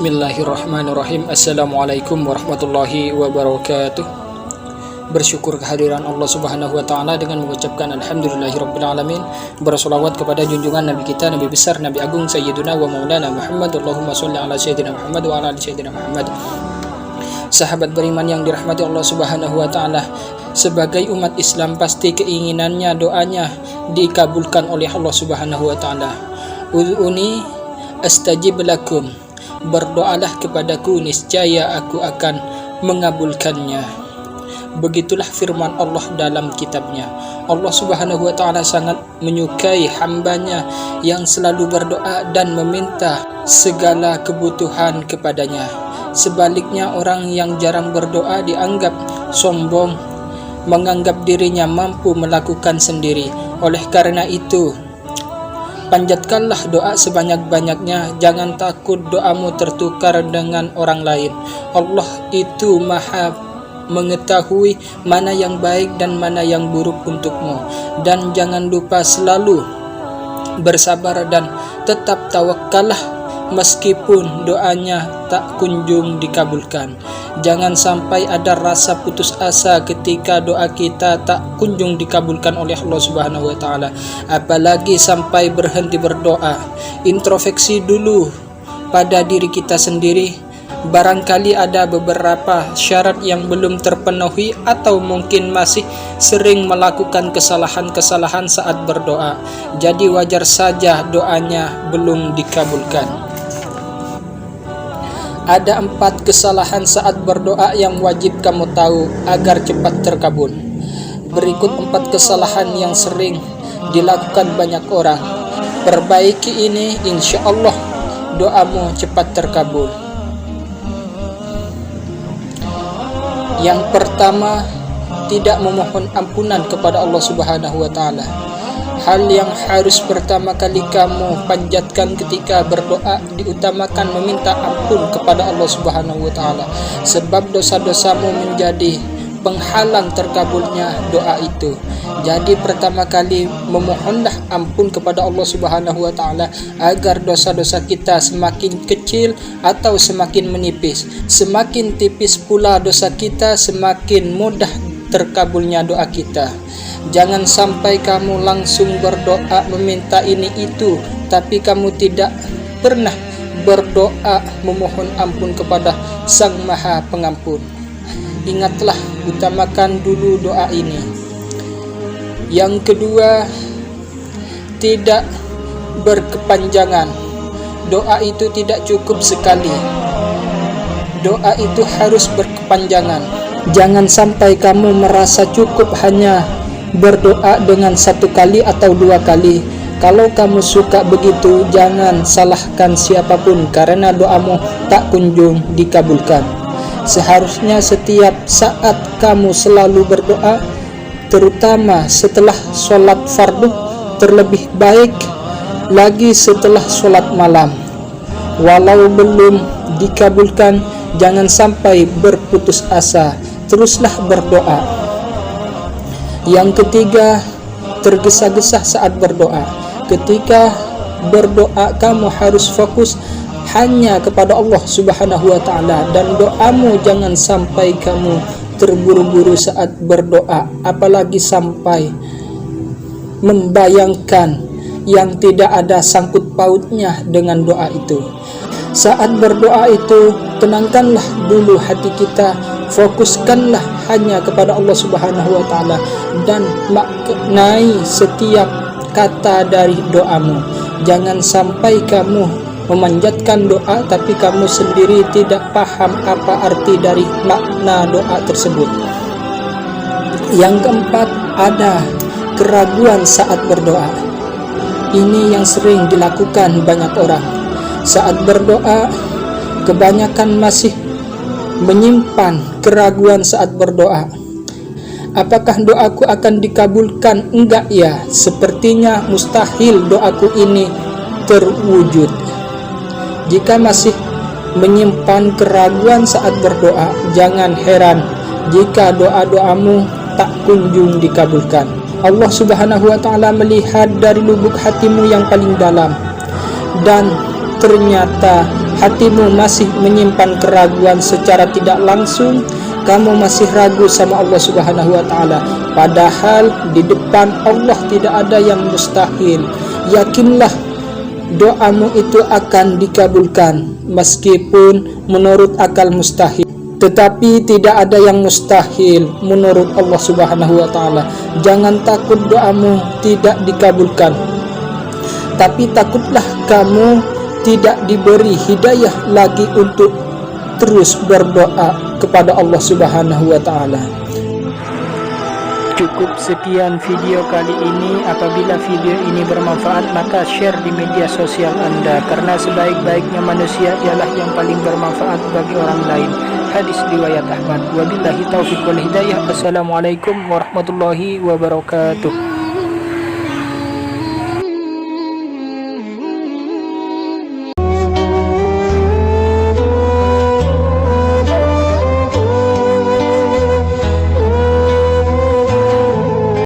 Bismillahirrahmanirrahim. Assalamualaikum warahmatullahi wabarakatuh. Bersyukur kehadiran Allah Subhanahu wa taala dengan mengucapkan alhamdulillahirabbil alamin. Bersolawat kepada junjungan Nabi kita, Nabi besar, Nabi agung Sayyiduna wa Maulana Muhammad. Allahumma sholli ala Sayyidina Muhammad wa ala ali Sayyidina Muhammad. Sahabat beriman yang dirahmati Allah Subhanahu wa taala, sebagai umat Islam pasti keinginannya, doanya dikabulkan oleh Allah Subhanahu wa taala. Ud'uni astajib lakum. Berdoalah kepadaku, niscaya aku akan mengabulkannya. Begitulah firman Allah dalam kitabnya. Allah Subhanahu wa ta'ala sangat menyukai hambanya yang selalu berdoa dan meminta segala kebutuhan kepadanya. Sebaliknya, orang yang jarang berdoa dianggap sombong, menganggap dirinya mampu melakukan sendiri. Oleh karena itu, panjatkanlah doa sebanyak-banyaknya. Jangan takut doamu tertukar dengan orang lain. Allah itu maha mengetahui mana yang baik dan mana yang buruk untukmu. Dan jangan lupa selalu bersabar dan tetap tawakallah meskipun doanya tak kunjung dikabulkan. Jangan sampai ada rasa putus asa ketika doa kita tak kunjung dikabulkan oleh Allah Subhanahu wa taala. Apalagi sampai berhenti berdoa. Introspeksi dulu pada diri kita sendiri. Barangkali ada beberapa syarat yang belum terpenuhi atau mungkin masih sering melakukan kesalahan-kesalahan saat berdoa. Jadi wajar saja doanya belum dikabulkan. Ada 4 kesalahan saat berdoa yang wajib kamu tahu agar cepat terkabul. Berikut 4 kesalahan yang sering dilakukan banyak orang. Perbaiki ini, insya Allah doamu cepat terkabul. Yang pertama, tidak memohon ampunan kepada Allah Subhanahu wa taala. Hal yang harus pertama kali kamu panjatkan ketika berdoa, diutamakan meminta ampun kepada Allah Subhanahu wa taala, sebab dosa-dosamu menjadi penghalang terkabulnya doa itu. Jadi pertama kali memohonlah ampun kepada Allah Subhanahu wa taala agar dosa-dosa kita semakin kecil atau semakin menipis. Semakin tipis pula dosa kita, semakin mudah terkabulnya doa kita. Jangan sampai kamu langsung berdoa meminta ini itu, tapi kamu tidak pernah berdoa memohon ampun kepada Sang Maha Pengampun. Ingatlah, utamakan dulu doa ini. Yang kedua, tidak berkepanjangan. Doa itu tidak cukup sekali. Doa itu harus berkepanjangan. Jangan sampai kamu merasa cukup hanya berdoa dengan 1 kali atau 2 kali. Kalau kamu suka begitu, jangan salahkan siapapun karena doamu tak kunjung dikabulkan. Seharusnya setiap saat kamu selalu berdoa, terutama setelah sholat fardu, terlebih baik lagi setelah sholat malam. Walau belum dikabulkan, jangan sampai berputus asa, teruslah berdoa. Yang ketiga, tergesa-gesa saat berdoa. Ketika berdoa, kamu harus fokus hanya kepada Allah Subhanahu wa taala, dan doamu jangan sampai kamu terburu-buru saat berdoa, apalagi sampai membayangkan yang tidak ada sangkut pautnya dengan doa itu. Saat berdoa itu, tenangkanlah dulu hati kita, fokuskanlah hanya kepada Allah Subhanahu wa taala dan maknai setiap kata dari doamu. Jangan sampai kamu memanjatkan doa tapi kamu sendiri tidak paham apa arti dari makna doa tersebut. Yang keempat, ada keraguan saat berdoa. Ini yang sering dilakukan banyak orang. Saat berdoa, kebanyakan masih menyimpan keraguan saat berdoa. Apakah doaku akan dikabulkan? Enggak ya, sepertinya mustahil doaku ini terwujud. Jika masih menyimpan keraguan saat berdoa, jangan heran jika doa-doamu tak kunjung dikabulkan. Allah Subhanahu wa taala melihat dari lubuk hatimu yang paling dalam, dan ternyata hatimu masih menyimpan keraguan secara tidak langsung, kamu masih ragu sama Allah Subhanahu wa taala, padahal di depan Allah tidak ada yang mustahil. Yakinlah doamu itu akan dikabulkan meskipun menurut akal mustahil, tetapi tidak ada yang mustahil menurut Allah Subhanahu wa taala. Jangan takut doamu tidak dikabulkan, tapi takutlah kamu tidak diberi hidayah lagi untuk terus berdoa kepada Allah Subhanahu wa taala. Cukup sekian video kali ini. Apabila video ini bermanfaat, maka share di media sosial Anda, karena sebaik-baiknya manusia ialah yang paling bermanfaat bagi orang lain. Hadis riwayat Ahmad. Wabillahi taufiq wal hidayah. Wassalamualaikum warahmatullahi wabarakatuh.